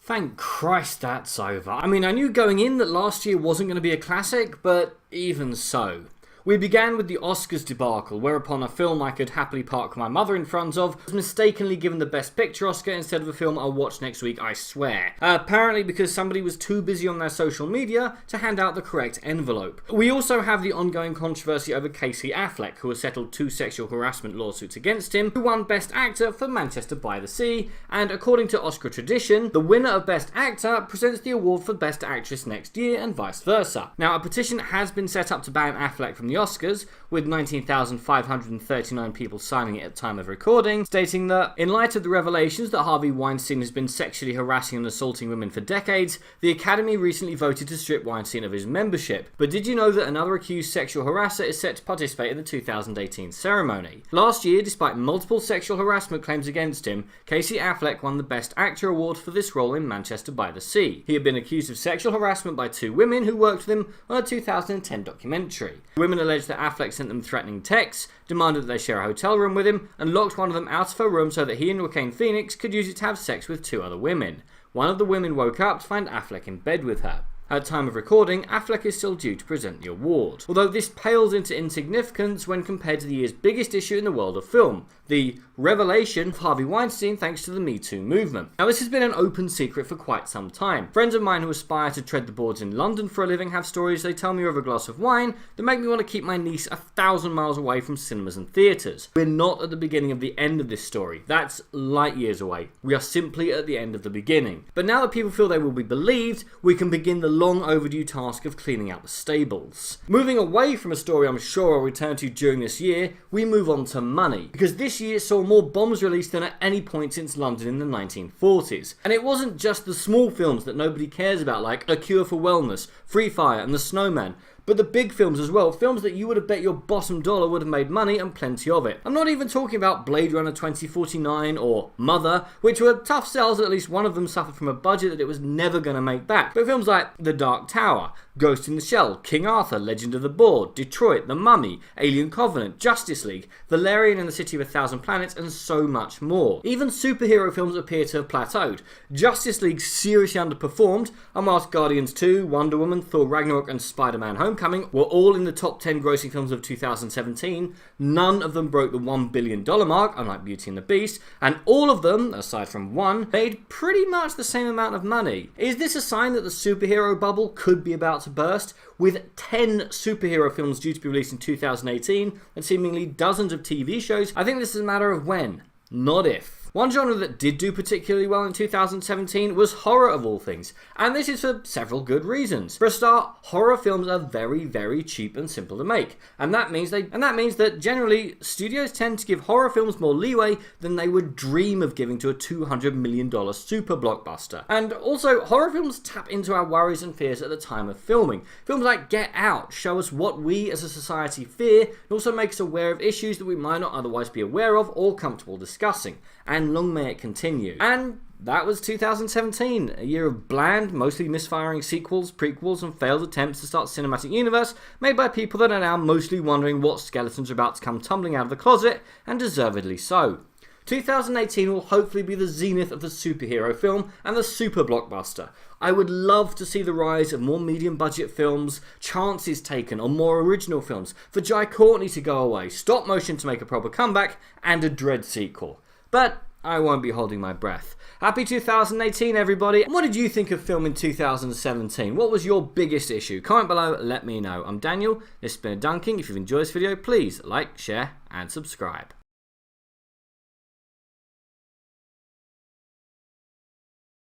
Thank Christ that's over. I mean, I knew going in that last year wasn't going to be a classic, but even so. We began with the Oscars debacle, whereupon a film I could happily park my mother in front of was mistakenly given the Best Picture Oscar instead of a film I'll watch next week, I swear. Apparently because somebody was too busy on their social media to hand out the correct envelope. We also have the ongoing controversy over Casey Affleck, who has settled 2 sexual harassment lawsuits against him, who won Best Actor for Manchester by the Sea, and according to Oscar tradition, the winner of Best Actor presents the award for Best Actress next year, and vice versa. Now, a petition has been set up to ban Affleck from the Oscars, with 19,539 people signing it at the time of recording, stating that, in light of the revelations that Harvey Weinstein has been sexually harassing and assaulting women for decades, the Academy recently voted to strip Weinstein of his membership. But did you know that another accused sexual harasser is set to participate in the 2018 ceremony? Last year, despite multiple sexual harassment claims against him, Casey Affleck won the Best Actor award for this role in Manchester by the Sea. He had been accused of sexual harassment by 2 women who worked with him on a 2010 documentary. The women alleged that Affleck sent them threatening texts, demanded that they share a hotel room with him, and locked one of them out of her room so that he and Joaquin Phoenix could use it to have sex with 2 other women. One of the women woke up to find Affleck in bed with her. At time of recording, Affleck is still due to present the award, although this pales into insignificance when compared to the year's biggest issue in the world of film, the revelation of Harvey Weinstein thanks to the Me Too movement. Now, this has been an open secret for quite some time. Friends of mine who aspire to tread the boards in London for a living have stories they tell me over a glass of wine that make me want to keep my niece 1,000 miles away from cinemas and theatres. We're not at the beginning of the end of this story. That's light years away. We are simply at the end of the beginning. But now that people feel they will be believed, we can begin the long overdue task of cleaning out the stables. Moving away from a story I'm sure I'll return to during this year, we move on to money, because this year saw more bombs released than at any point since London in the 1940s. And it wasn't just the small films that nobody cares about, like A Cure for Wellness, Free Fire and The Snowman, but the big films as well, films that you would have bet your bottom dollar would have made money, and plenty of it. I'm not even talking about Blade Runner 2049 or Mother, which were tough sells, at least one of them suffered from a budget that it was never going to make back. But films like The Dark Tower, Ghost in the Shell, King Arthur, Legend of the Board, Detroit, The Mummy, Alien Covenant, Justice League, Valerian and the City of a Thousand Planets, and so much more. Even superhero films appear to have plateaued. Justice League seriously underperformed, and whilst Guardians 2, Wonder Woman, Thor Ragnarok and Spider-Man Homecoming were all in the top 10 grossing films of 2017, none of them broke the $1 billion mark, unlike Beauty and the Beast, and all of them, aside from one, made pretty much the same amount of money. Is this a sign that the superhero bubble could be about to burst? With 10 superhero films due to be released in 2018 and seemingly dozens of TV shows, I think this is a matter of when, not if. One genre that did do particularly well in 2017 was horror of all things, and this is for several good reasons. For a start, horror films are very, very cheap and simple to make, and that means that generally studios tend to give horror films more leeway than they would dream of giving to a $200 million super blockbuster. And also, horror films tap into our worries and fears at the time of filming. Films like Get Out show us what we as a society fear, and also make us aware of issues that we might not otherwise be aware of or comfortable discussing. And long may it continue. And that was 2017, a year of bland, mostly misfiring sequels, prequels, and failed attempts to start a cinematic universe made by people that are now mostly wondering what skeletons are about to come tumbling out of the closet, and deservedly so. 2018 will hopefully be the zenith of the superhero film and the super blockbuster. I would love to see the rise of more medium budget films, chances taken on more original films, for Jai Courtney to go away, stop motion to make a proper comeback, and a Dredd sequel. But I won't be holding my breath. Happy 2018 everybody, and what did you think of film in 2017? What was your biggest issue? Comment below, let me know. I'm Daniel, this has been a Dunking. If you've enjoyed this video, please like, share and subscribe.